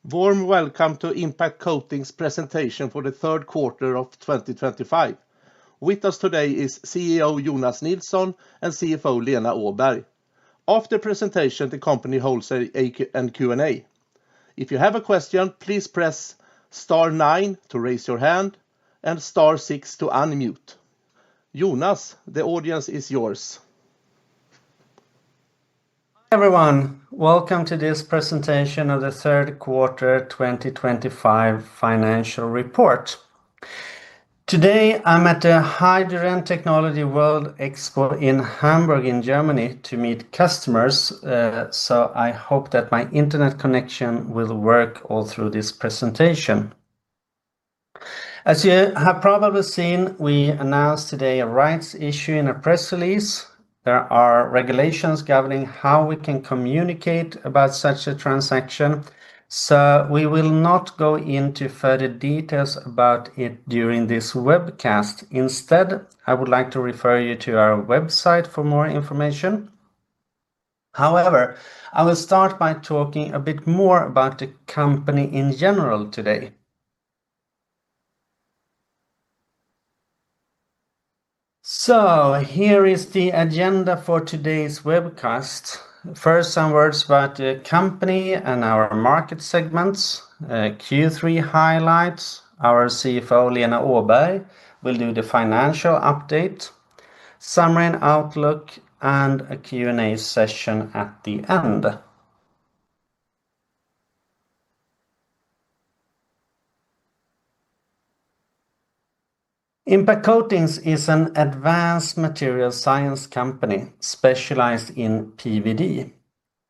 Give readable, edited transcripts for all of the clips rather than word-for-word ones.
Warm welcome to Impact Coatings presentation for the third quarter of 2025. With us today is CEO Jonas Nilsson and CFO Lena Åberg. After presentation, the company holds a Q&A. If you have a question, please press *9 to raise your hand and *6 to unmute. Jonas, the audience is yours. Hi everyone, welcome to this presentation of the third quarter 2025 financial report. Today I'm at the Hydrogen Technology World Expo in Hamburg in Germany to meet customers, so I hope that my internet connection will work all through this presentation. As you have probably seen, we announced today a rights issue in a press release. There are regulations governing how we can communicate about such a transaction, so we will not go into further details about it during this webcast. Instead, I would like to refer you to our website for more information. However, I will start by talking a bit more about the company in general today. So here is the agenda for today's webcast. First, some words about the company and our market segments, Q3 highlights. Our CFO Lena Åberg will do the financial update, summary and outlook, and a Q&A session at the end. Impact Coatings is an advanced material science company specialized in PVD.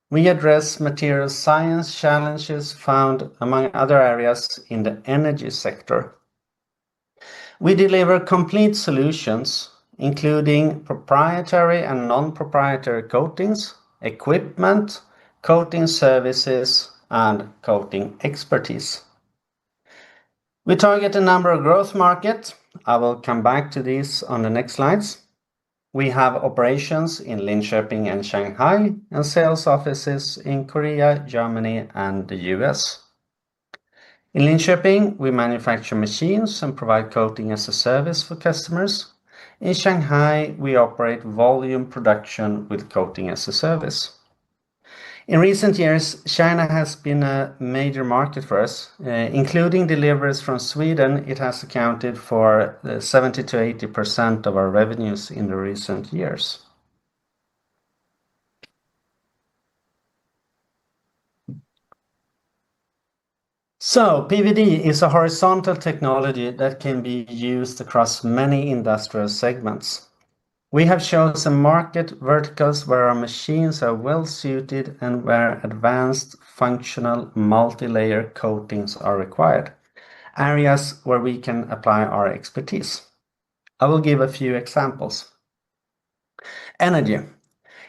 We address material science challenges found, among other areas, in the energy sector. We deliver complete solutions, including proprietary and non-proprietary coatings, equipment, coating services, and coating expertise. We target a number of growth markets. I will come back to these on the next slides. We have operations in Linköping and Shanghai and sales offices in Korea, Germany, and the US. In Linköping, we manufacture machines and provide coating as a service for customers. In Shanghai, we operate volume production with coating as a service. In recent years, China has been a major market for us, including deliveries from Sweden. It has accounted for 70 to 80% of our revenues in the recent years. So, PVD is a horizontal technology that can be used across many industrial segments. We have chosen market verticals where our machines are well suited and where advanced functional multi-layer coatings are required, areas where we can apply our expertise. I will give a few examples. Energy.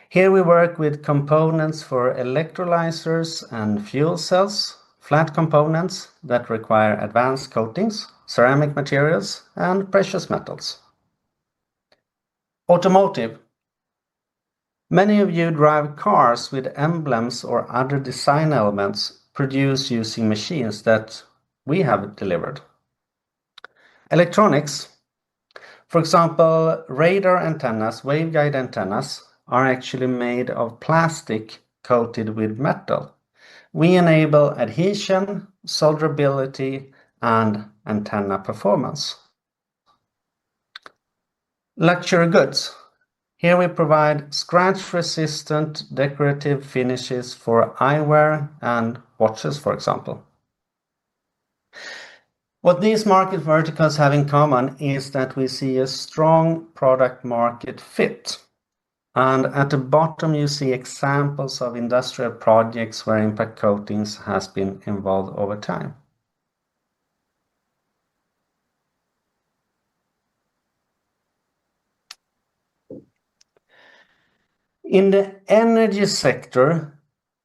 Here we work with components for electrolyzers and fuel cells, flat components that require advanced coatings, ceramic materials, and precious metals. Automotive. Many of you drive cars with emblems or other design elements produced using machines that we have delivered. Electronics. For example, radar antennas, waveguide antennas, are actually made of plastic coated with metal. We enable adhesion, solderability, and antenna performance. Luxury goods. Here we provide scratch-resistant decorative finishes for eyewear and watches, for example. What these market verticals have in common is that we see a strong product market fit. And at the bottom you see examples of industrial projects where Impact Coatings has been involved over time. In the energy sector,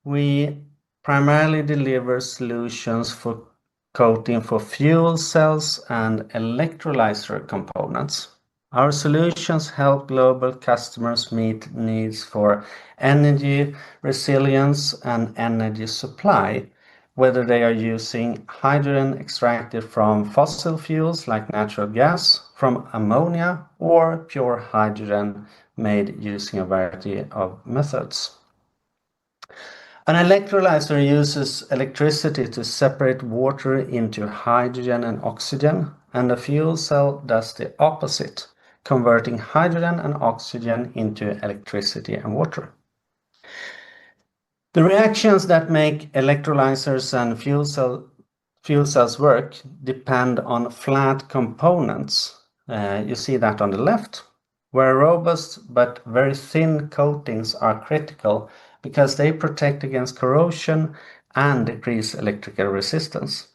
we primarily deliver solutions for coating for fuel cells and electrolyzer components. Our solutions help global customers meet needs for energy resilience and energy supply whether they are using hydrogen extracted from fossil fuels like natural gas, from ammonia, or pure hydrogen made using a variety of methods. An electrolyzer uses electricity to separate water into hydrogen and oxygen, and a fuel cell does the opposite, converting hydrogen and oxygen into electricity and water. The reactions that make electrolyzers and fuel cells work depend on flat components. You see that on the left, where robust but very thin coatings are critical because they protect against corrosion and decrease electrical resistance.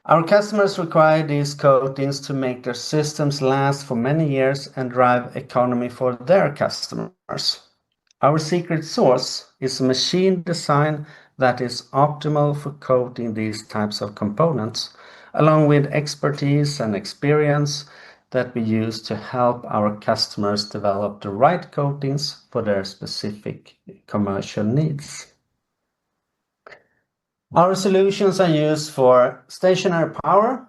Our customers require these coatings to make their systems last for many years and drive economy for their customers. Our secret sauce is a machine design that is optimal for coating these types of components, along with expertise and experience that we use to help our customers develop the right coatings for their specific commercial needs. Our solutions are used for stationary power.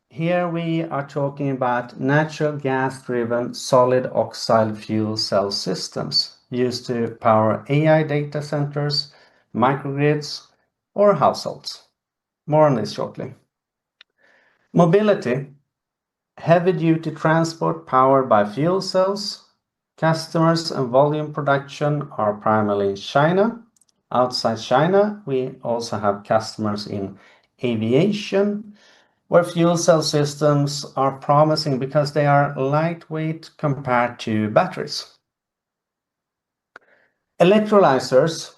Here we are talking about natural gas-driven solid oxide fuel cell systems used to power AI data centers, microgrids, or households. More on this shortly. Mobility, heavy-duty transport powered by fuel cells. Customers and volume production are primarily in China. Outside China, we also have customers in aviation, where fuel cell systems are promising because they are lightweight compared to batteries. Electrolyzers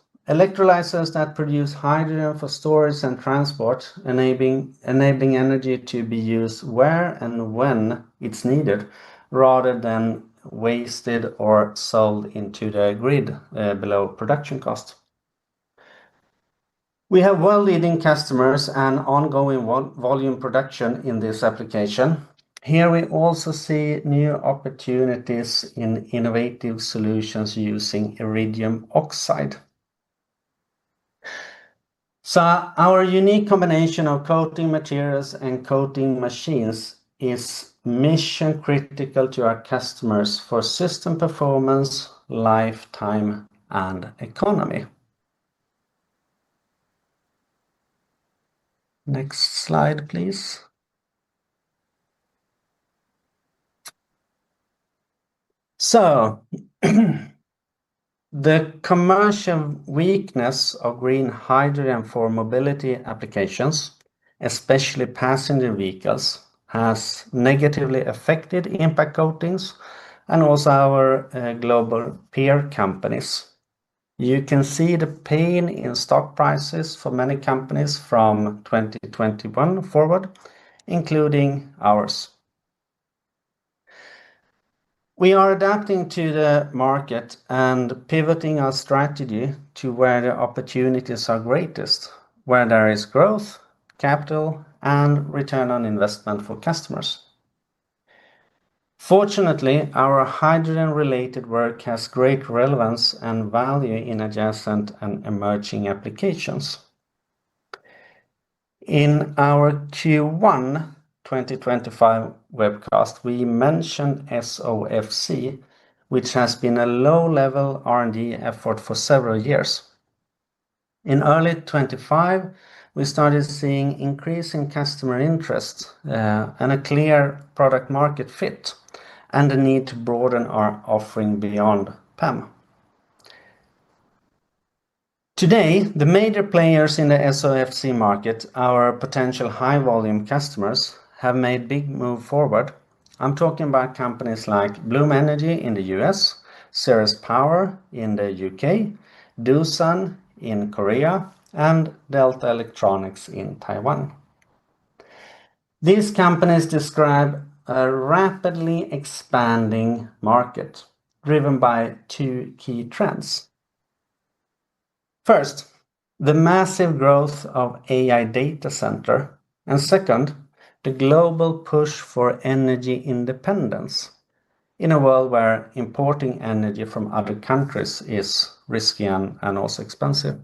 that produce hydrogen for storage and transport, enabling energy to be used where and when it's needed, rather than wasted or sold into the grid below production cost. We have world-leading customers and ongoing volume production in this application. Here we also see new opportunities in innovative solutions using iridium oxide. So our unique combination of coating materials and coating machines is mission critical to our customers for system performance, lifetime, and economy. Next slide, please. So, the commercial weakness of green hydrogen for mobility applications, especially passenger vehicles, has negatively affected Impact Coatings and also our global peer companies. You can see the pain in stock prices for many companies from 2021 forward, including ours. We are adapting to the market and pivoting our strategy to where the opportunities are greatest, where there is growth, capital, and return on investment for customers. Fortunately, our hydrogen-related work has great relevance and value in adjacent and emerging applications. In our Q1 2025 webcast, we mentioned SOFC, which has been a low-level R&D effort for several years. In early 2025, we started seeing increasing customer interest and a clear product market fit, and the need to broaden our offering beyond PEM. Today, the major players in the SOFC market, our potential high-volume customers, have made big move forward. I'm talking about companies like Bloom Energy in the US, Ceres Power in the UK, Doosan in Korea, and Delta Electronics in Taiwan. These companies describe a rapidly expanding market driven by two key trends. First, the massive growth of AI data center, and second, the global push for energy independence in a world where importing energy from other countries is risky and also expensive.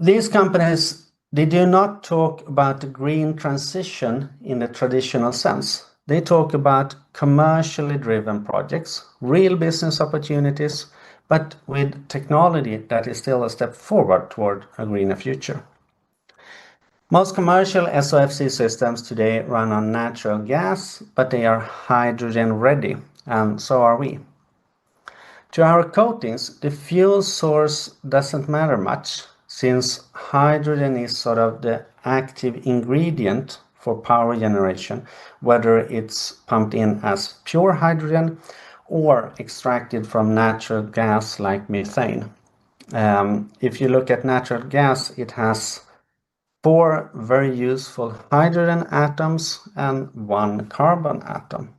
These companies, they do not talk about the green transition in the traditional sense. They talk about commercially driven projects, real business opportunities, but with technology that is still a step forward toward a greener future. Most commercial SOFC systems today run on natural gas, but they are hydrogen ready, and so are we. To our coatings, the fuel source doesn't matter much, since hydrogen is sort of the active ingredient for power generation, whether it's pumped in as pure hydrogen or extracted from natural gas like methane. If you look at natural gas, it has 4 very useful hydrogen atoms and 1 carbon atom.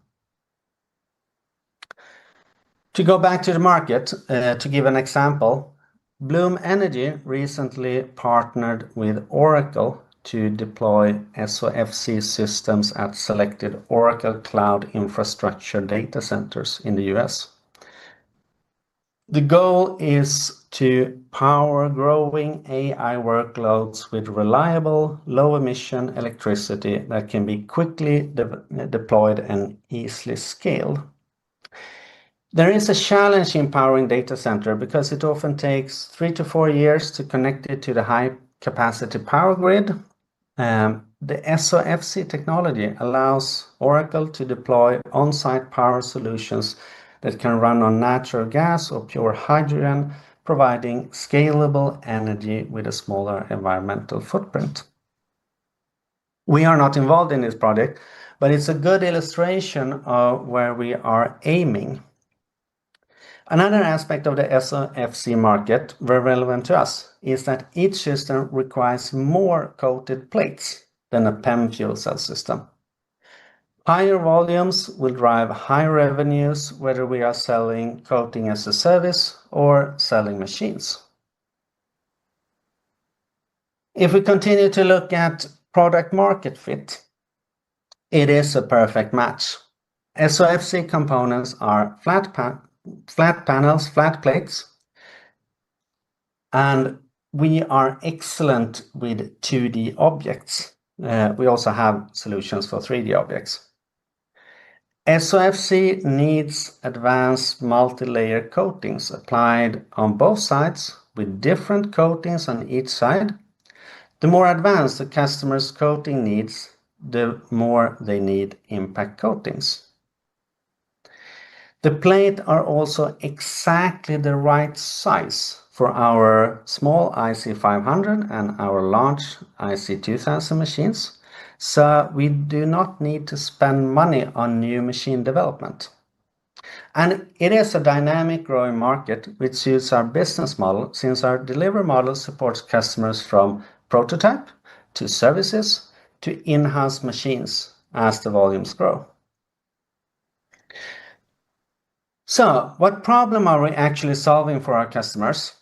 To go back to the market, to give an example, Bloom Energy recently partnered with Oracle to deploy SOFC systems at selected Oracle Cloud Infrastructure data centers in the US. The goal is to power growing AI workloads with reliable, low-emission electricity that can be quickly deployed and easily scaled. There is a challenge in powering data center because it often takes 3 to 4 years to connect it to the high-capacity power grid. The SOFC technology allows Oracle to deploy on-site power solutions that can run on natural gas or pure hydrogen, providing scalable energy with a smaller environmental footprint. We are not involved in this project, but it's a good illustration of where we are aiming. Another aspect of the SOFC market, very relevant to us, is that each system requires more coated plates than a PEM fuel cell system. Higher volumes will drive higher revenues, whether we are selling coating as a service or selling machines. If we continue to look at product market fit, it is a perfect match. SOFC components are flat panels, flat plates, and we are excellent with 2D objects. We also have solutions for 3D objects. SOFC needs advanced multi-layer coatings applied on both sides with different coatings on each side. The more advanced the customer's coating needs, the more they need impact coatings. The plate are also exactly the right size for our small IC500 and our large IC2000 machines, so we do not need to spend money on new machine development. And it is a dynamic growing market which suits our business model, since our delivery model supports customers from prototype to services to in-house machines as the volumes grow. So, what problem are we actually solving for our customers?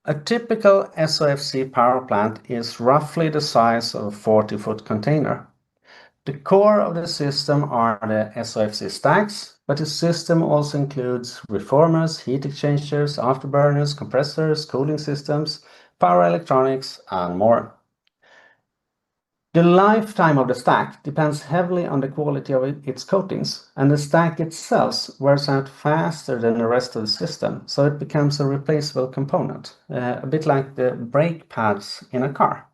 A typical SOFC power plant is roughly the size of a 40-foot container. The core of the system are the SOFC stacks, but the system also includes reformers, heat exchangers, afterburners, compressors, cooling systems, power electronics, and more. The lifetime of the stack depends heavily on the quality of its coatings, and the stack itself wears out faster than the rest of the system, so it becomes a replaceable component, a bit like the brake pads in a car.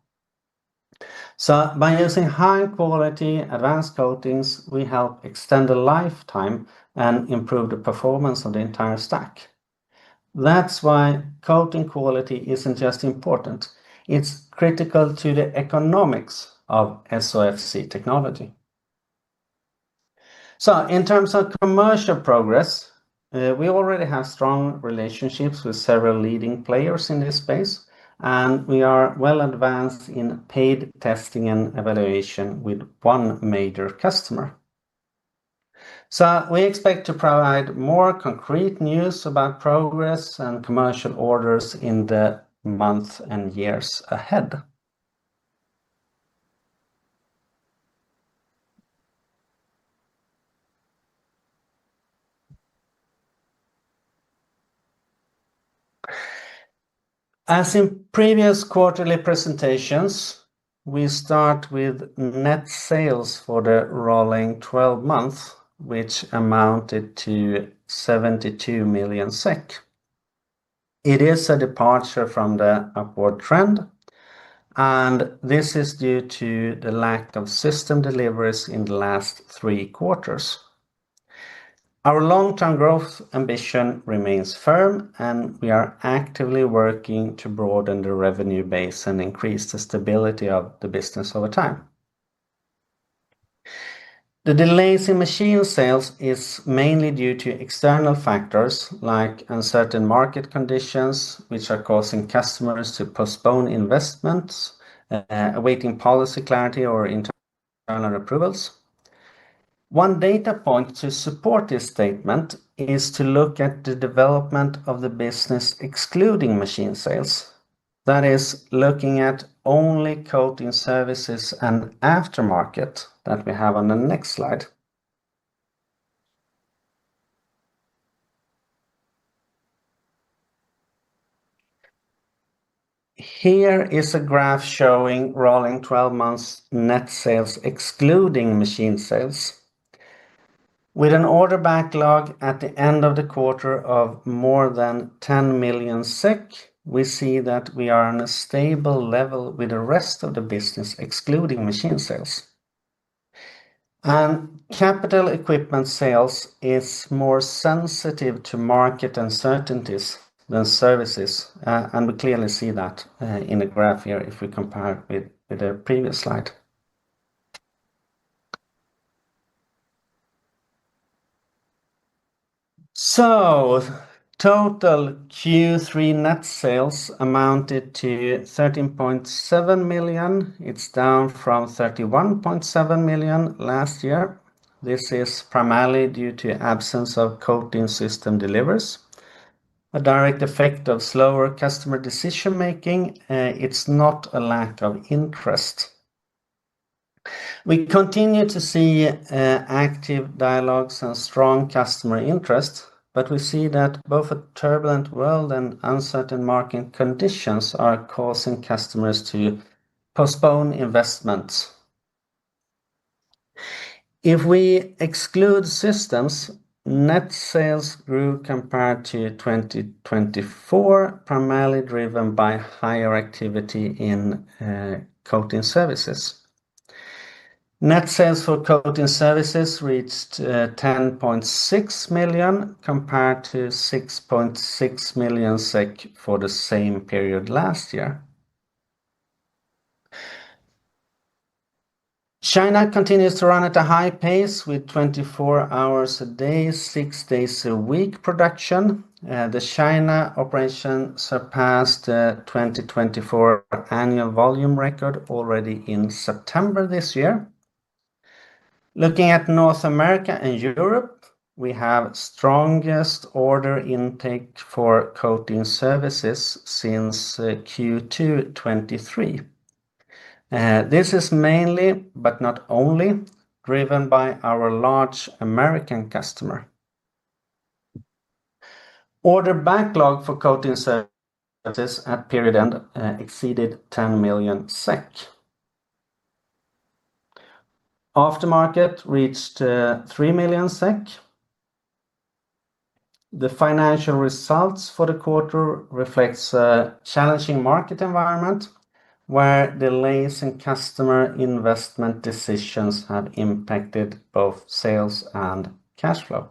So by using high quality advanced coatings, we help extend the lifetime and improve the performance of the entire stack. That's why coating quality isn't just important, it's critical to the economics of SOFC technology. So in terms of commercial progress, we already have strong relationships with several leading players in this space, and we are well advanced in paid testing and evaluation with one major customer. So we expect to provide more concrete news about progress and commercial orders in the months and years ahead. As in previous quarterly presentations, we start with net sales for the rolling 12 months, which amounted to 72 million SEK. It is a departure from the upward trend, and this is due to the lack of system deliveries in the last 3 quarters. Our long-term growth ambition remains firm, and we are actively working to broaden the revenue base and increase the stability of the business over time. The delays in machine sales is mainly due to external factors like uncertain market conditions, which are causing customers to postpone investments, awaiting policy clarity or internal approvals. One data point to support this statement is to look at the development of the business excluding machine sales. That is, looking at only coating services and aftermarket that we have on the next slide. Here is a graph showing rolling 12 months net sales excluding machine sales. With an order backlog at the end of the quarter of more than 10 million SEK, we see that we are on a stable level with the rest of the business excluding machine sales. And capital equipment sales is more sensitive to market uncertainties than services, and we clearly see that in the graph here if we compare with the previous slide. So, total Q3 net sales amounted to 13.7 million. It's down from 31.7 million last year. This is primarily due to absence of coating system deliveries, a direct effect of slower customer decision making. It's not a lack of interest. We continue to see active dialogues and strong customer interest, but we see that both a turbulent world and uncertain market conditions are causing customers to postpone investments. If we exclude systems, net sales grew compared to 2024, primarily driven by higher activity in coating services. Net sales for coating services reached 10.6 million compared to 6.6 million SEK for the same period last year. China continues to run at a high pace with 24 hours a day, 6 days a week production. The China operation surpassed the 2024 annual volume record already in September this year. Looking at North America and Europe, we have strongest order intake for coating services since Q2 23. This is mainly, but not only, driven by our large American customer. Order backlog for coating services at period end exceeded 10 million SEK. Aftermarket reached 3 million SEK. The financial results for the quarter reflects a challenging market environment where delays in customer investment decisions have impacted both sales and cash flow.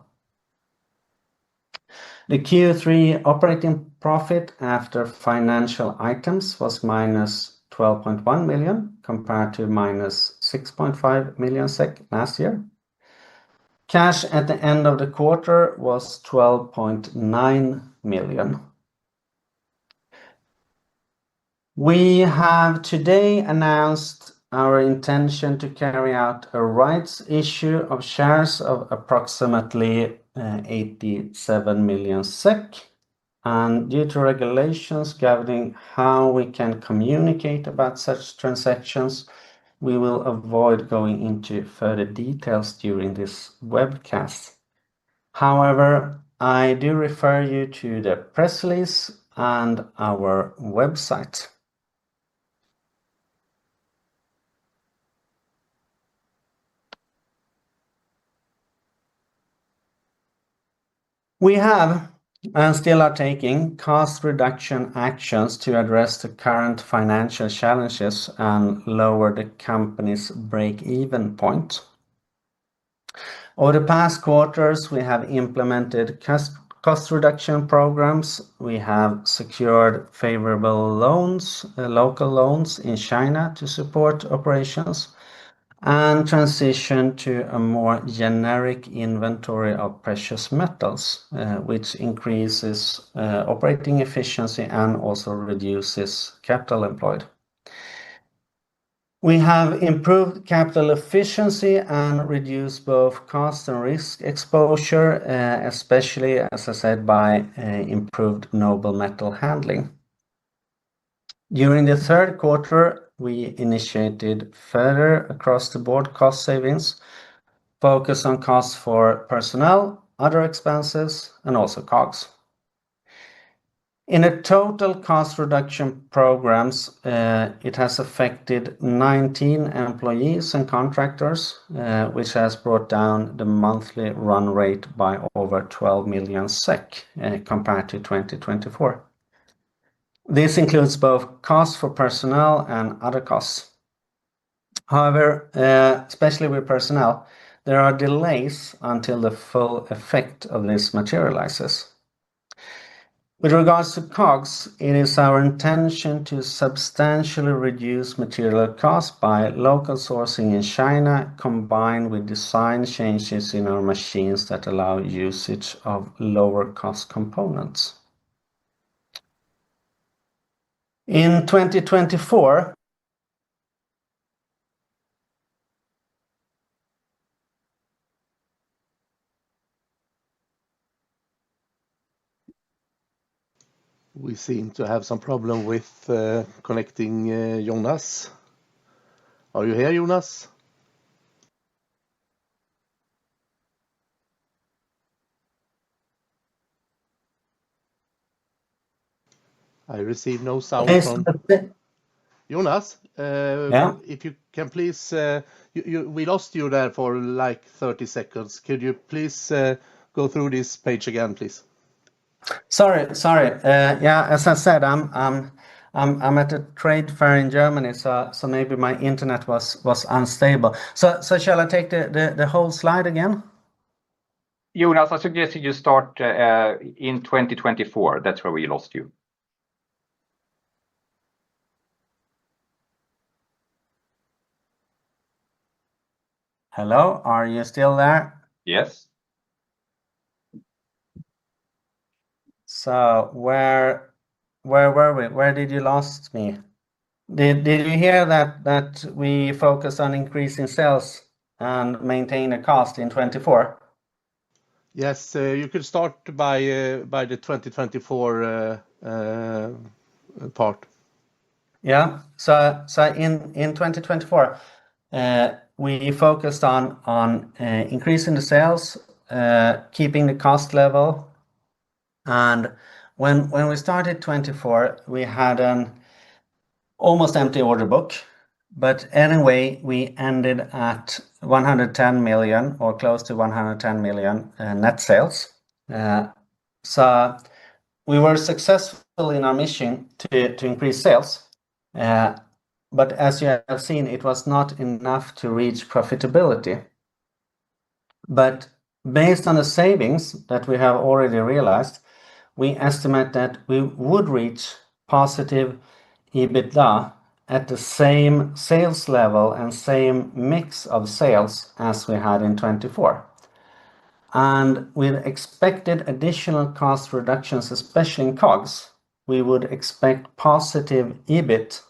The Q3 operating profit after financial items was minus 12.1 million compared to minus 6.5 million SEK last year. Cash at the end of the quarter was 12.9 million. We have today announced our intention to carry out a rights issue of shares of approximately 87 million SEK. And due to regulations governing how we can communicate about such transactions, we will avoid going into further details during this webcast. However, I do refer you to the press release and our website. We have and still are taking cost reduction actions to address the current financial challenges and lower the company's break-even point. Over the past quarters, we have implemented cost reduction programs. We have secured favorable loans, local loans in China to support operations, and transition to a more generic inventory of precious metals, which increases operating efficiency and also reduces capital employed. We have improved capital efficiency and reduced both cost and risk exposure, especially, as I said, by improved noble metal handling. During the third quarter, we initiated further across-the-board cost savings, focus on costs for personnel, other expenses, and also COGS. In a total cost reduction programs, it has affected 19 employees and contractors, which has brought down the monthly run rate by over 12 million SEK compared to 2024. This includes both costs for personnel and other costs. However, especially with personnel, there are delays until the full effect of this materializes. With regards to COGS, it is our intention to substantially reduce material costs by local sourcing in China, combined with design changes in our machines that allow usage of lower cost components. In 2024, We seem to have some problem with connecting Jonas. Are you here, Jonas? I receive no sound from Jonas. If you can please, we lost you there for like 30 seconds. Could you please go through this page again, please? Sorry. Yeah, as I said, I'm at a trade fair in Germany, so maybe my internet was unstable. So shall I take the whole slide again? Jonas, I suggest you start in 2024. That's where we lost you. Hello, are you still there? Yes. So where were we? Where did you lost me? Did you hear that we focus on increasing sales and maintain a cost in 24? Yes, you could start by the 2024 part. Yeah. So in 2024, we focused on increasing the sales, keeping the cost level. And when we started 24, we had an almost empty order book. But anyway, we ended at 110 million or close to 110 million net sales. So we were successful in our mission to increase sales. But as you have seen, it was not enough to reach profitability. But based on the savings that we have already realized, we estimate that we would reach positive EBITDA at the same sales level and same mix of sales as we had in 24. And with expected additional cost reductions, especially in COGS, we would expect positive EBIT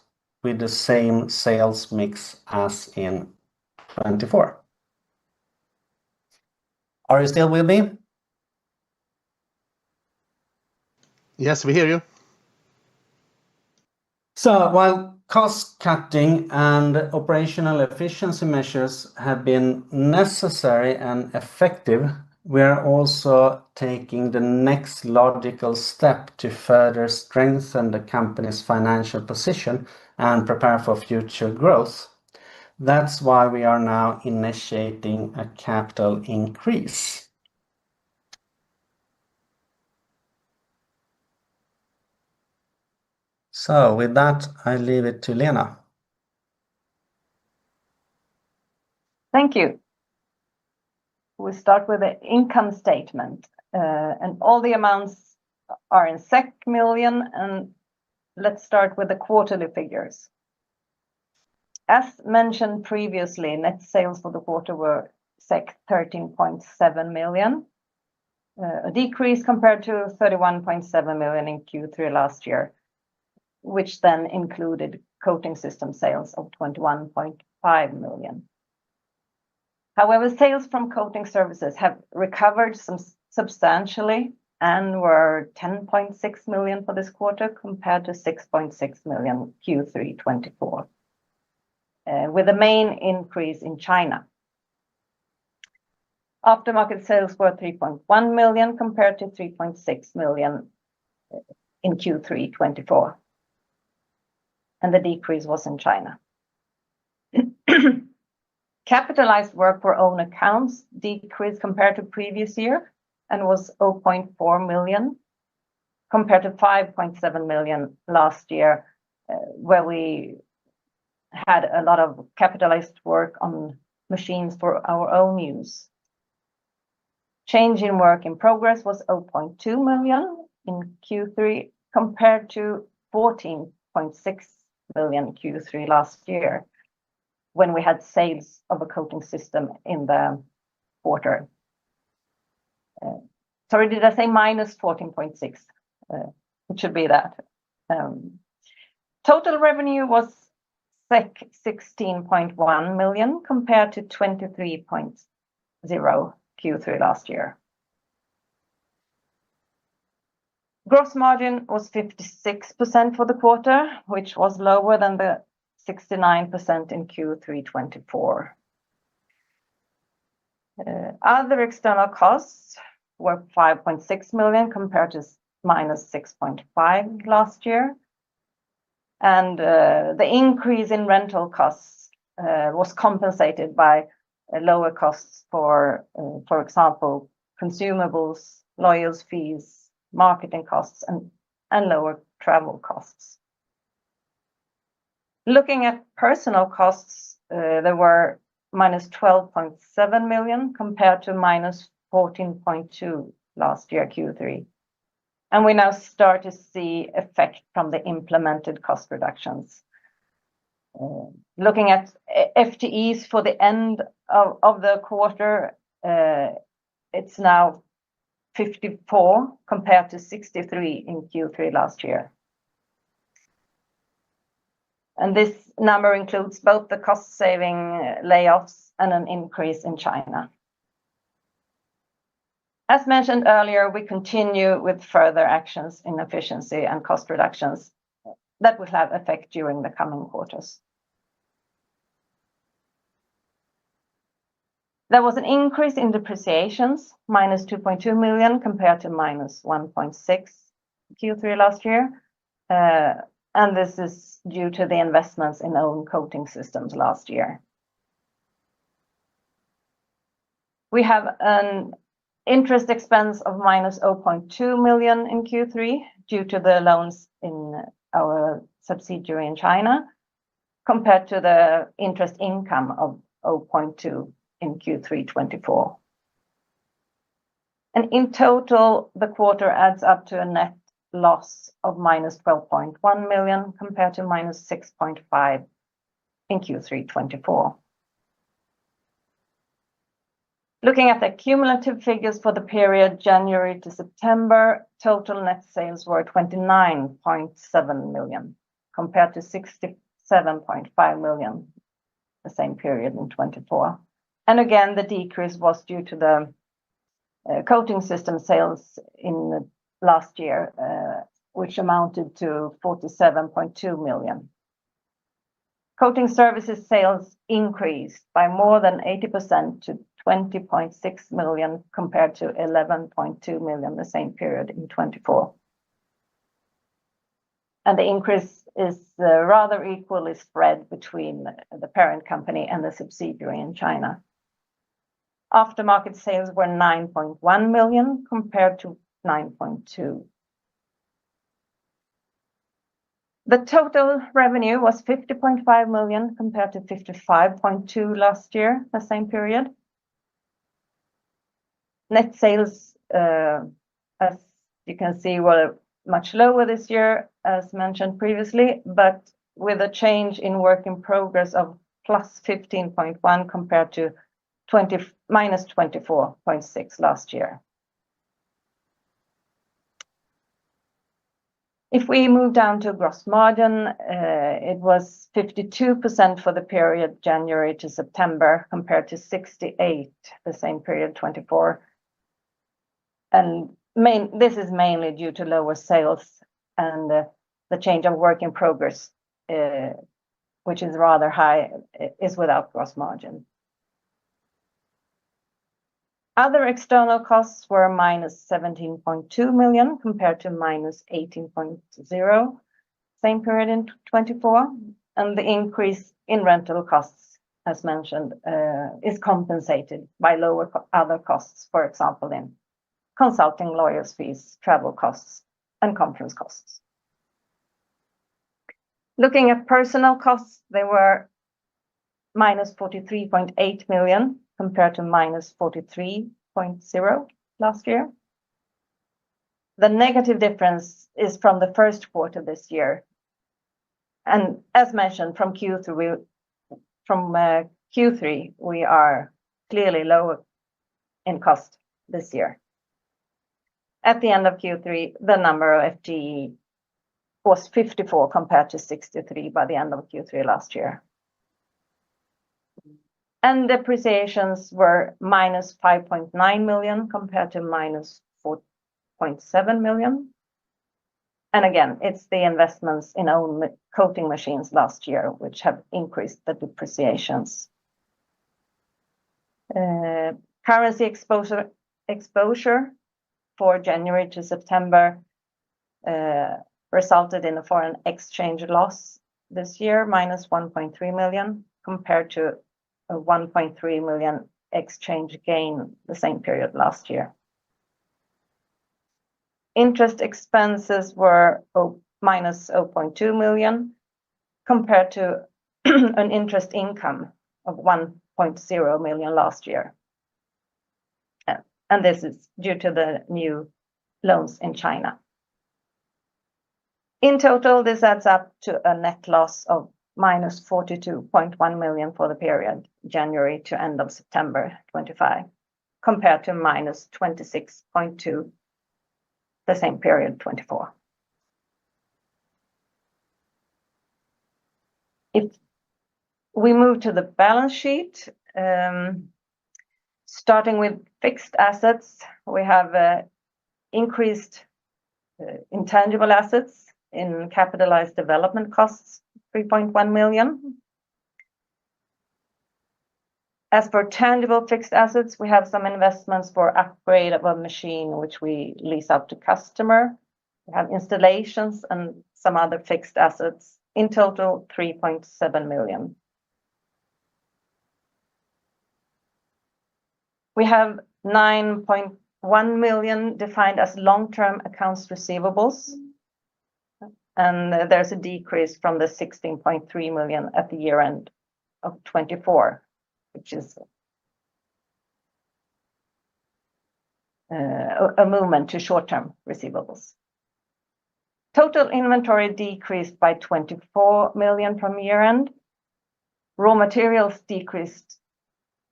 with the same sales mix as in 24. Are you still with me? Yes, we hear you. So while cost cutting and operational efficiency measures have been necessary and effective, We are also taking the next logical step to further strengthen the company's financial position and prepare for future growth. That's why we are now initiating a capital increase. So with that, I leave it to Lena. Thank you. We start with the income statement, and all the amounts are in million, and let's start with the quarterly figures. As mentioned previously, net sales for the quarter were 13.7 million, a decrease compared to 31.7 million in Q3 last year, which then included coating system sales of 21.5 million. However, sales from coating services have recovered substantially and were 10.6 million for this quarter compared to 6.6 million Q3 24, with a main increase in China. Aftermarket sales were 3.1 million compared to 3.6 million in Q3 24, and the decrease was in China. Capitalized work for own accounts decreased compared to previous year and was 0.4 million compared to 5.7 million last year, where we had a lot of capitalized work on machines for our own use. Change in work in progress was 0.2 million in Q3 compared to 14.6 million Q3 last year, when we had sales of a coating system in the quarter. Sorry, did I say minus 14.6? It should be that. Total revenue was 16.1 million compared to 23.0 Q3 last year. Gross margin was 56% for the quarter, which was lower than the 69% in Q3 24. Other external costs were 5.6 million compared to minus 6.5 last year. And the increase in rental costs was compensated by lower costs for example, consumables, lawyers' fees, marketing costs, and lower travel costs. Looking at personnel costs, there were minus 12.7 million compared to minus 14.2 last year, Q3. And we now start to see effect from the implemented cost reductions. Looking at FTEs for the end of the quarter, it's now 54 compared to 63 in Q3 last year. And this number includes both the cost-saving layoffs and an increase in China. As mentioned earlier, we continue with further actions in efficiency and cost reductions that will have effect during the coming quarters. There was an increase in depreciations, minus 2.2 million compared to minus 1.6 Q3 last year. And this is due to the investments in own coating systems last year. We have an interest expense of minus 0.2 million in Q3 due to the loans in our subsidiary in China, compared to the interest income of 0.2 in Q3 24. And in total, the quarter adds up to a net loss of minus 12.1 million compared to minus 6.5 in Q3 24. Looking at the cumulative figures for the period January to September, total net sales were 29.7 million compared to 67.5 million the same period in 24. And again, the decrease was due to the coating system sales in last year, which amounted to 47.2 million. Coating services sales increased by more than 80% to 20.6 million compared to 11.2 million the same period in 2024. And the increase is rather equally spread between the parent company and the subsidiary in China. Aftermarket sales were 9.1 million compared to 9.2. The total revenue was 50.5 million compared to 55.2 last year, the same period. Net sales, as you can see, were much lower this year, as mentioned previously, but with a change in work in progress of plus 15.1 compared to minus 24.6 last year. If we move down to gross margin, it was 52% for the period January to September compared to 68% the same period 2024. And this is mainly due to lower sales and the change of work in progress, which is rather high, is without gross margin. Other external costs were minus 17.2 million compared to minus 18.0 same period in 2024. And the increase in rental costs, as mentioned, is compensated by lower other costs, for example, in consulting, lawyers' fees, travel costs, and conference costs. Looking at personnel costs, they were minus 43.8 million compared to minus 43.0 last year. The negative difference is from the first quarter this year. And as mentioned, from Q3, we are clearly lower in cost this year. At the end of Q3, the number of FTE was 54 compared to 63 by the end of Q3 last year. And depreciations were minus 5.9 million compared to minus 4.7 million. And again, it's the investments in own coating machines last year which have increased the depreciations. Currency exposure for January to September resulted in a foreign exchange loss this year, minus 1.3 million, compared to a 1.3 million exchange gain the same period last year. Interest expenses were minus 0.2 million compared to an interest income of 1.0 million last year. And this is due to the new loans in China. In total, this adds up to a net loss of minus 42.1 million for the period January to end of September 25, compared to minus 26.2 the same period 24. If we move to the balance sheet, starting with fixed assets, we have increased intangible assets in capitalized development costs, 3.1 million. As for tangible fixed assets, we have some investments for upgrade of a machine which we lease out to customer. We have installations and some other fixed assets, in total 3.7 million. We have 9.1 million defined as long-term accounts receivables. And there's a decrease from the 16.3 million at the year end of 24, which is a movement to short-term receivables. Total inventory decreased by 24 million from year end. Raw materials decreased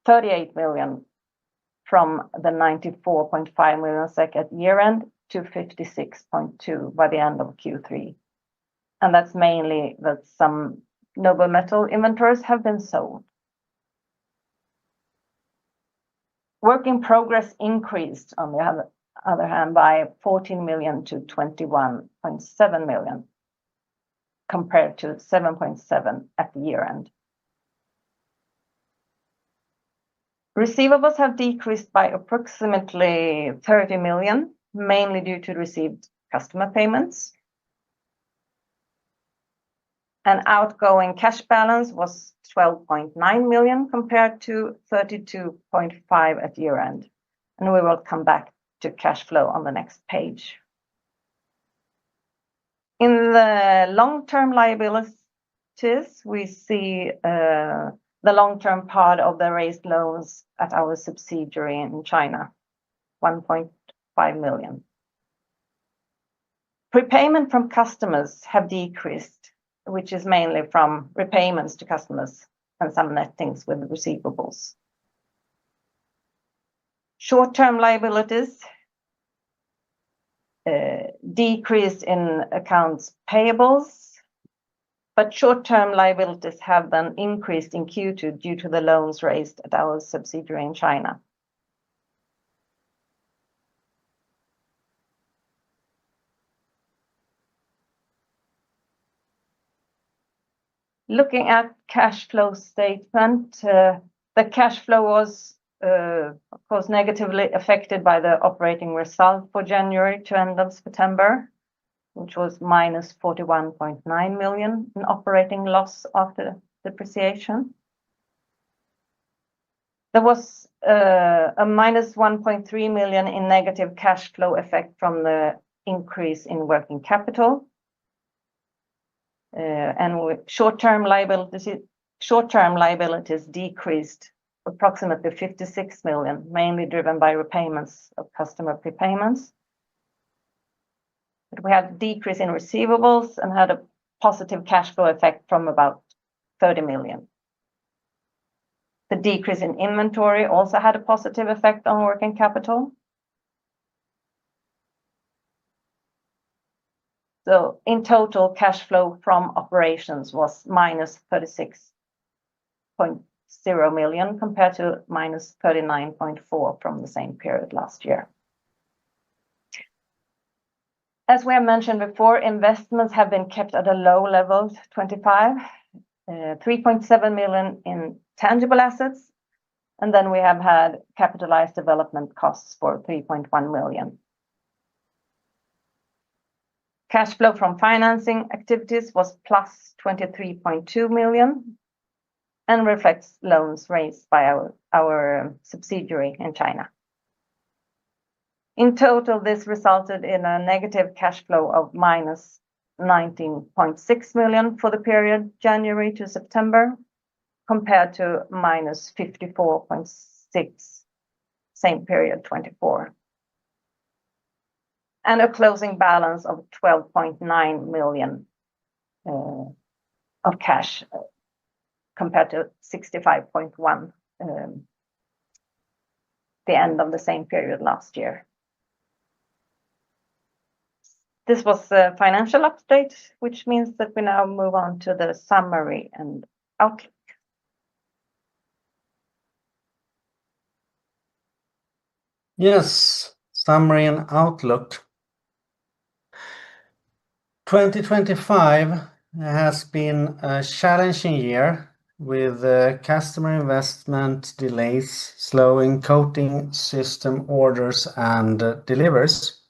38 million from the 94.5 million SEK at year end to 56.2 by the end of Q3. And that's mainly that some noble metal inventories have been sold. Work in progress increased, on the other hand, by 14 million to 21.7 million. compared to 7.7 at the year-end. Receivables have decreased by approximately 30 million, mainly due to received customer payments. And outgoing cash balance was 12.9 million compared to 32.5 at year-end. And we will come back to cash flow on the next page. In the long-term liabilities, we see the long-term part of the raised loans at our subsidiary in China, 1.5 million. Prepayment from customers have decreased, which is mainly from repayments to customers and some nettings with receivables. Short-term liabilities decreased in accounts payables, but short-term liabilities have then increased in Q2 due to the loans raised at our subsidiary in China. Looking at cash flow statement, the cash flow was of course negatively affected by the operating result for January to end of September, which was minus 41.9 million in operating loss after depreciation. There was a minus 1.3 million in negative cash flow effect from the increase in working capital. And short-term liabilities decreased approximately 56 million, mainly driven by repayments of customer prepayments. But we had a decrease in receivables and had a positive cash flow effect from about 30 million. The decrease in inventory also had a positive effect on working capital. So in total, cash flow from operations was minus 36.0 million compared to minus 39.4 from the same period last year. As we have mentioned before, investments have been kept at a low level, 3.7 million in tangible assets, and then we have had capitalized development costs for 3.1 million. Cash flow from financing activities was plus 23.2 million and reflects loans raised by our subsidiary in China. In total, this resulted in a negative cash flow of minus 19.6 million for the period January to September, compared to minus 54.6 same period 24. And a closing balance of 12.9 million of cash compared to 65.1 the end of the same period last year. This was the financial update, which means that we now move on to the summary and outlook. Yes, summary and outlook. 2025 has been a challenging year with customer investment delays, slowing coating system orders and deliveries.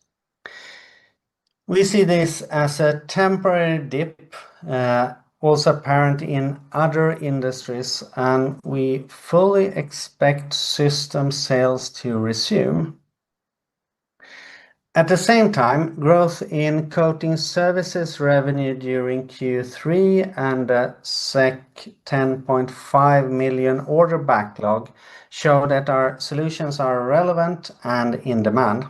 We see this as a temporary dip, also apparent in other industries, and we fully expect system sales to resume. At the same time, growth in coating services revenue during Q3 and a 10.5 million order backlog show that our solutions are relevant and in demand.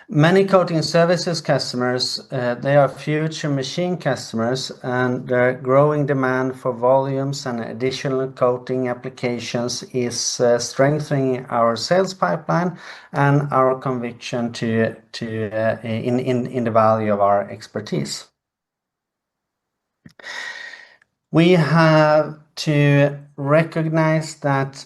Many coating services customers, they are future machine customers, and their growing demand for volumes and additional coating applications is strengthening our sales pipeline and our conviction in the value of our expertise. We have to recognize that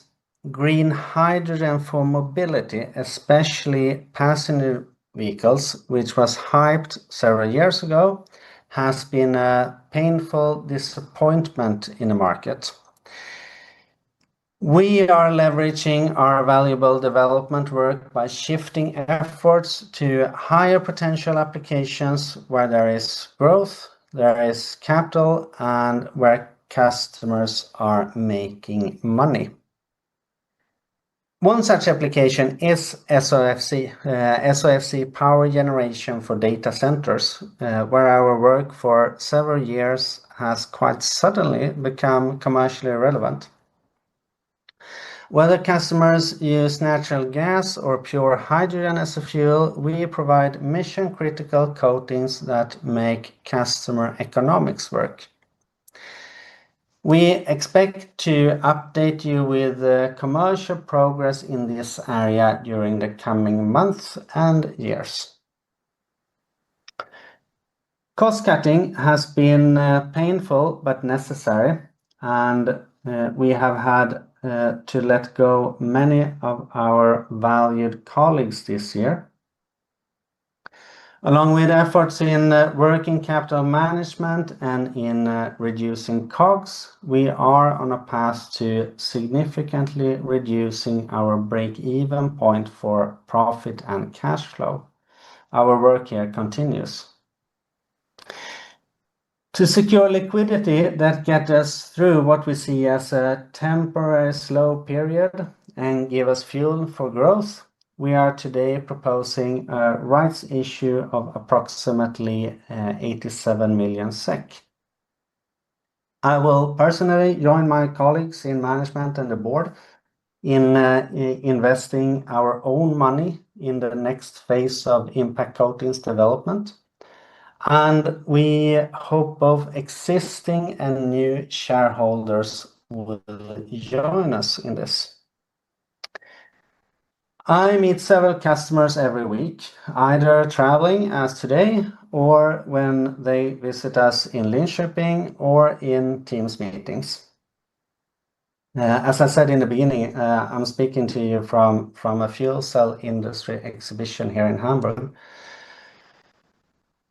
green hydrogen for mobility, especially passenger vehicles, which was hyped several years ago, has been a painful disappointment in the market. We are leveraging our valuable development work by shifting efforts to higher potential applications where there is growth, there is capital, and where customers are making money. One such application is SOFC power generation for data centers, where our work for several years has quite suddenly become commercially relevant. Whether customers use natural gas or pure hydrogen as a fuel, we provide mission-critical coatings that make customer economics work. We expect to update you with commercial progress in this area during the coming months and years. Cost cutting has been painful but necessary, and we have had to let go many of our valued colleagues this year. Along with efforts in working capital management and in reducing COGS, we are on a path to significantly reducing our break-even point for profit and cash flow. Our work here continues. To secure liquidity that gets us through what we see as a temporary slow period and give us fuel for growth, we are today proposing a rights issue of approximately 87 million SEK. I will personally join my colleagues in management and the board in investing our own money in the next phase of Impact Coatings development. And we hope both existing and new shareholders will join us in this. I meet several customers every week, either traveling as today or when they visit us in Linköping or in Teams meetings. As I said in the beginning, I'm speaking to you from a fuel cell industry exhibition here in Hamburg.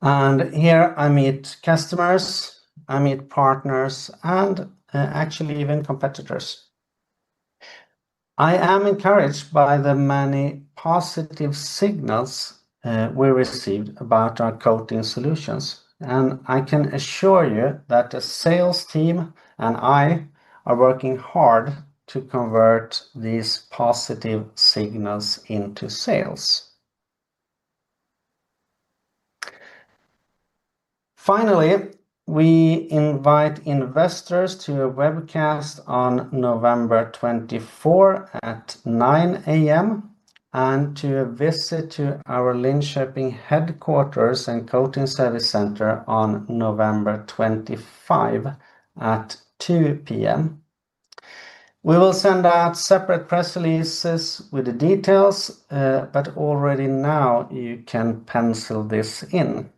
And here I meet customers, I meet partners, and actually even competitors. I am encouraged by the many positive signals we received about our coating solutions. And I can assure you that the sales team and I are working hard to convert these positive signals into sales. Finally, we invite investors to a webcast on November 24 at 9 a.m. and to a visit to our Linköping headquarters and coating service center on November 25 at 2 p.m. We will send out separate press releases with the details, but already now you can pencil this in.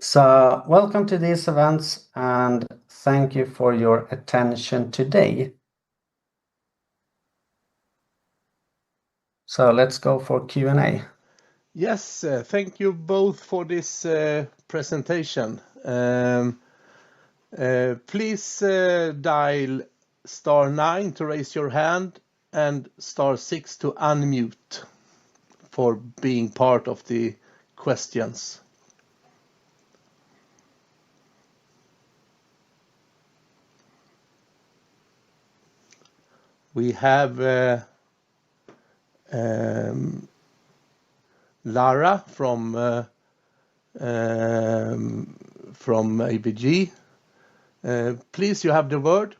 So welcome to these events and thank you for your attention today. So let's go for Q&A. Yes, thank you both for this presentation. Please dial *9 to raise your hand and *6 to unmute for being part of the questions. We have Lara from ABG. Please, you have the word.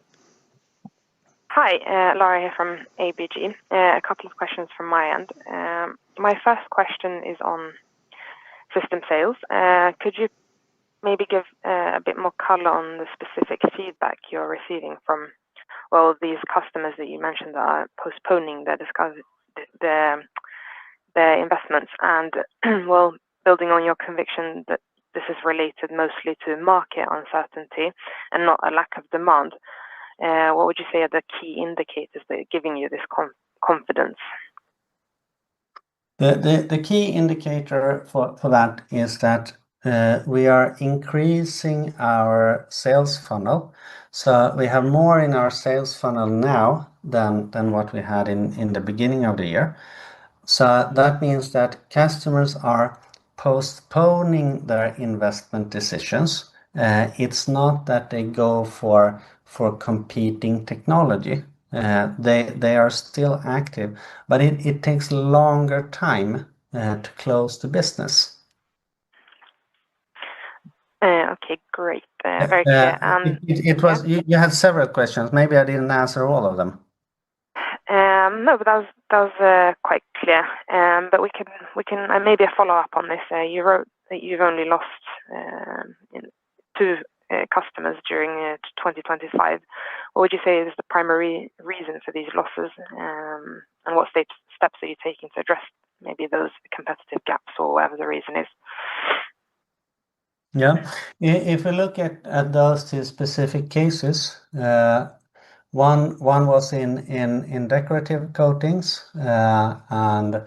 Hi, Lara here from ABG. A couple of questions from my end. My first question is on system sales. Could you maybe give a bit more color on the specific feedback you're receiving from these customers that you mentioned are postponing the investments and building on your conviction that this is related mostly to market uncertainty and not a lack of demand. What would you say are the key indicators that are giving you this confidence? The key indicator for that is that we are increasing our sales funnel. So we have more in our sales funnel now than what we had in the beginning of the year. So that means that customers are postponing their investment decisions. It's not that they go for competing technology. They are still active, but it takes longer time to close the business. Okay, great. Very clear. It was you had several questions. Maybe I didn't answer all of them. No, but that was quite clear. But we can maybe a follow up on this. You wrote that you've only lost two customers during 2025. What would you say is the primary reason for these losses, and what steps are you taking to address maybe those competitive gaps or whatever the reason is? Yeah, if we look at those two specific cases, one was in decorative coatings, and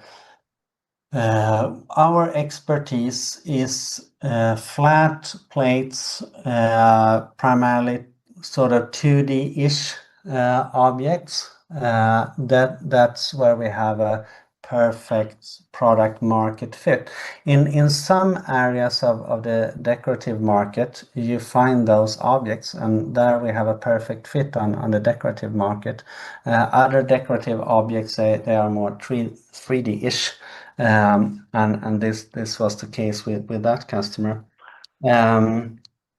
our expertise is flat plates, primarily sort of 2D-ish objects. That's where we have a perfect product market fit. In some areas of the decorative market, you find those objects, and there we have a perfect fit on the decorative market. Other decorative objects, they are more 3D-ish, and this was the case with that customer.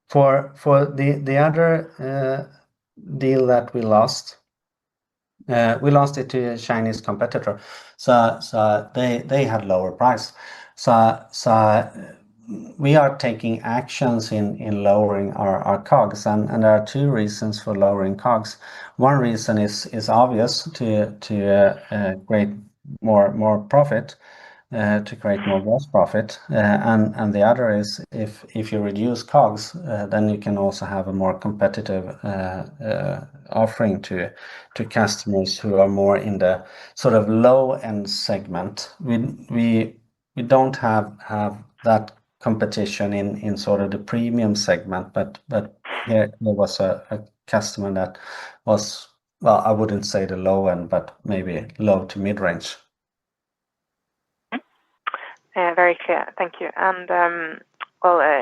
For the other deal that we lost it to a Chinese competitor. So they had lower price. So we are taking actions in lowering our COGS, and there are two reasons for lowering COGS. One reason is obvious, to create more profit, to create more gross profit, and the other is if you reduce COGS, then you can also have a more competitive offering to customers who are more in the sort of low end segment. We don't have that competition in sort of the premium segment, but here there was a customer that was, well, I wouldn't say the low end, but maybe low to mid range. Very clear. Thank you. And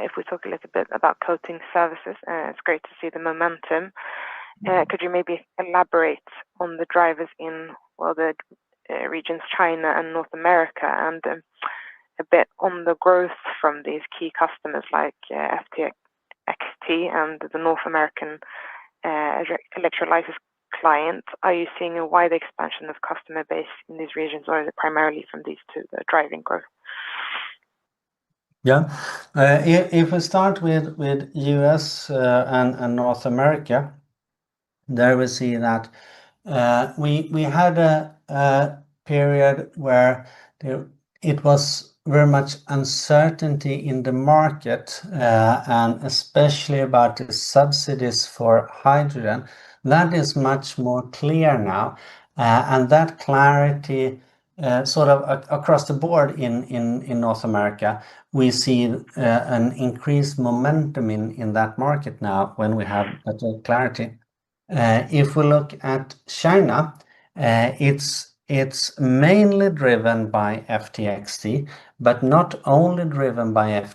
if we talk a little bit about coating services, it's great to see the momentum. Could you maybe elaborate on the drivers in the regions China and North America, and a bit on the growth from these key customers like FTXT and the North American electrolysis client? Are you seeing a wide expansion of customer base in these regions, or is it primarily from these two driving growth? Yeah, if we start with US and North America, there we see that we had a period where it was very much uncertainty in the market, and especially about the subsidies for hydrogen. That is much more clear now, and that clarity sort of across the board in North America, we see an increased momentum in that market now when we have that clarity. If we look at China, it's mainly driven by FTXT, but not only driven by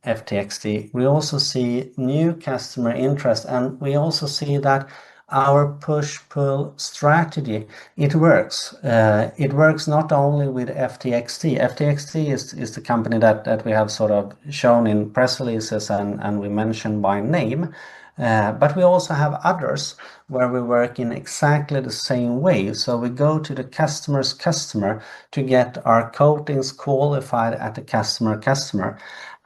FTXT. We also see new customer interest, and we also see that our push-pull strategy, it works. It works not only with FTXT. FTXT is the company that we have sort of shown in press releases and we mention by name. But we also have others where we work in exactly the same way. So we go to the customer's customer to get our coatings qualified at the customer.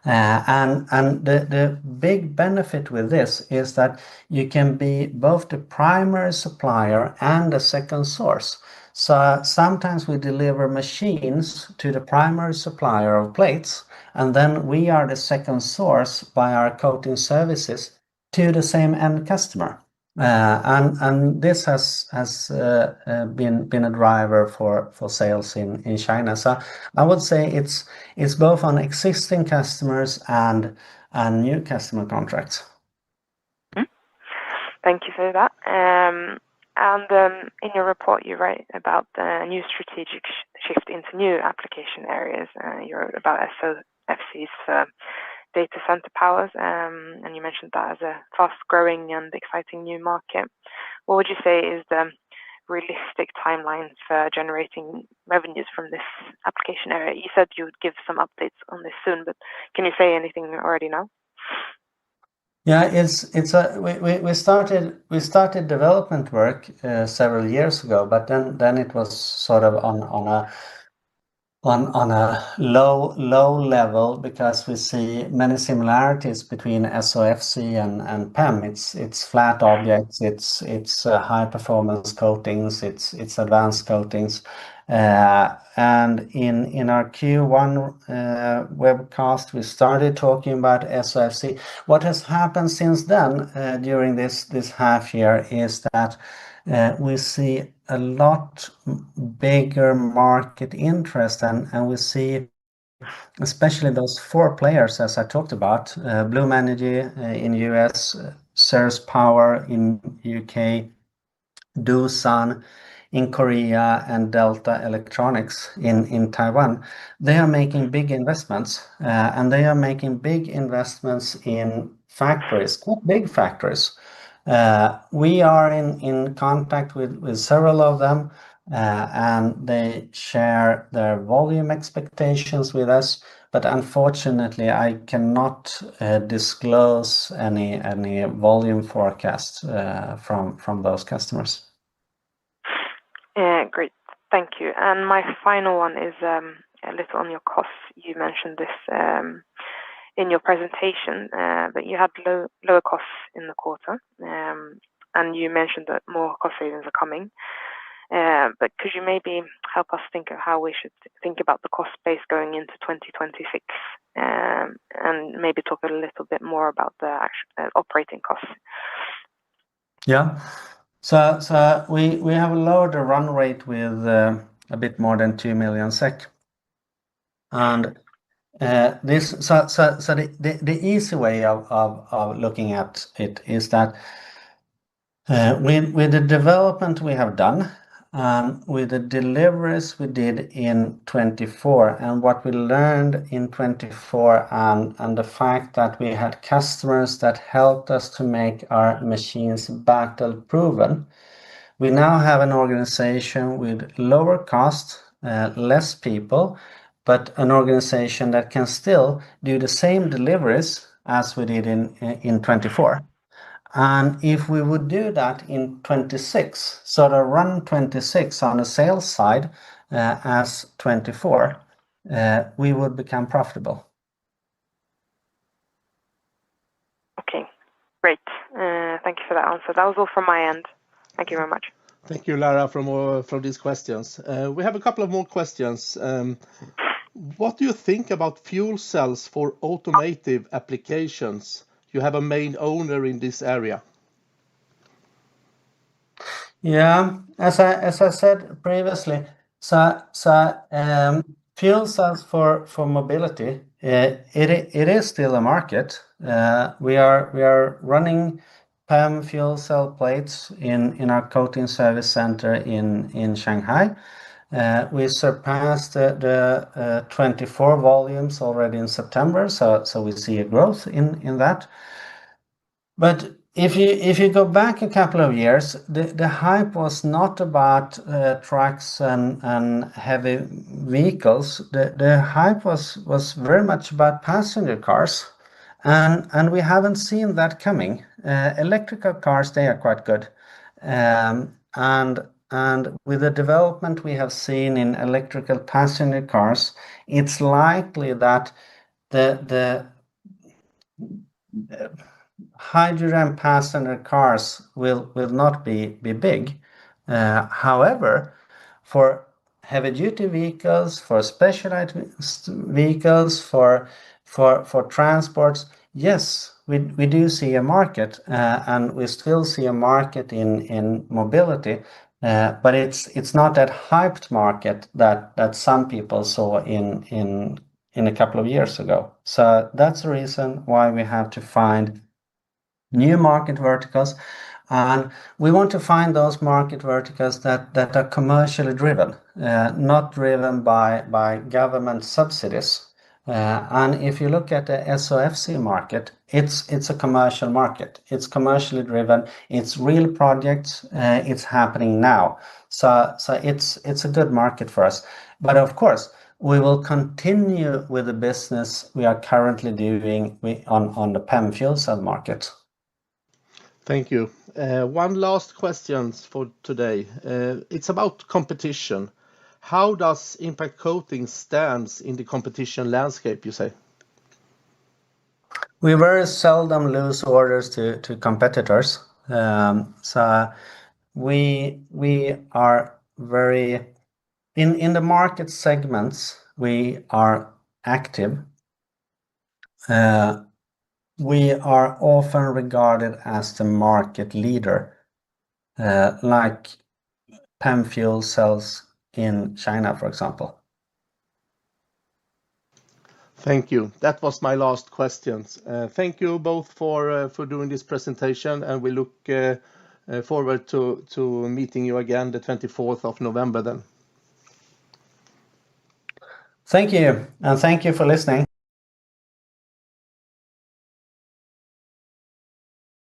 And the big benefit with this is that you can be both the primary supplier and the second source. So sometimes we deliver machines to the primary supplier of plates, and then we are the second source by our coating services to the same end customer. And this has been a driver for sales in China. So I would say it's both on existing customers and new customer contracts. Thank you for that. In your report, you write about the new strategic shift into new application areas. You wrote about SOFC's data center powers, and you mentioned that as a fast-growing and exciting new market. What would you say is the realistic timeline for generating revenues from this application area? You said you would give some updates on this soon, but can you say anything already now? Yeah, we started development work several years ago, but then it was sort of on a low level because we see many similarities between SOFC and PEM. It's flat objects, it's high performance coatings, it's advanced coatings. And in our Q1 webcast, we started talking about SOFC. What has happened since then during this half year is that we see a lot bigger market interest, and we see especially those 4 players, as I talked about, Bloom Energy in US, Ceres Power in UK, Doosan in Korea, and Delta Electronics in Taiwan. They are making big investments, and they are making big investments in factories, quite big factories. We are in contact with several of them, and they share their volume expectations with us, but unfortunately I cannot disclose any volume forecasts from those customers. Great, thank you. And my final one is a little on your costs. You mentioned this in your presentation, but you had lower costs in the quarter, and you mentioned that more cost savings are coming. But could you maybe help us think of how we should think about the cost base going into 2026, and maybe talk a little bit more about the actual operating costs? Yeah. So we have lowered the run rate with a bit more than 2 million SEK, and the easy way of looking at it is that with the development we have done, with the deliveries we did in 2024, and what we learned in 2024, and the fact that we had customers that helped us to make our machines battle proven, we now have an organization with lower cost, less people, but an organization that can still do the same deliveries as we did in 2024. And if we would do that in 26, sort of run 26 on the sales side as 24, we would become profitable. Okay, great. Thank you for that answer. That was all from my end. Thank you very much. Thank you, Lara, from these questions. We have a couple of more questions. What do you think about fuel cells for automotive applications? You have a main owner in this area. Yeah, as I said previously, fuel cells for mobility, it is still a market. We are running PEM fuel cell plates in our coating service center in Shanghai. We surpassed the 24 volumes already in September, so we see a growth in that. But if you go back a couple of years, the hype was not about trucks and heavy vehicles. The hype was very much about passenger cars, and we haven't seen that coming. Electrical cars, they are quite good, and with the development we have seen in electrical passenger cars, it's likely that the hydrogen passenger cars will not be big. However, for heavy duty vehicles, for specialized vehicles, for transports, yes, we do see a market, and we still see a market in mobility, but it's not that hyped market that some people saw in a couple of years ago. So that's the reason why we have to find new market verticals, and we want to find those market verticals that are commercially driven, not driven by government subsidies. And if you look at the SOFC market, it's a commercial market. It's commercially driven. It's real projects. It's happening now. So it's a good market for us. But of course, we will continue with the business we are currently doing on the PEM fuel cell market. Thank you. One last question for today. It's about competition. How does Impact Coatings stands in the competition landscape, you say? We very seldom lose orders to competitors. So we are very in the market segments we are active. We are often regarded as the market leader, like PEM fuel cells in China, for example. Thank you. That was my last questions. Thank you both for doing this presentation, and we look forward to meeting you again the 24th of November then. Thank you, and thank you for listening.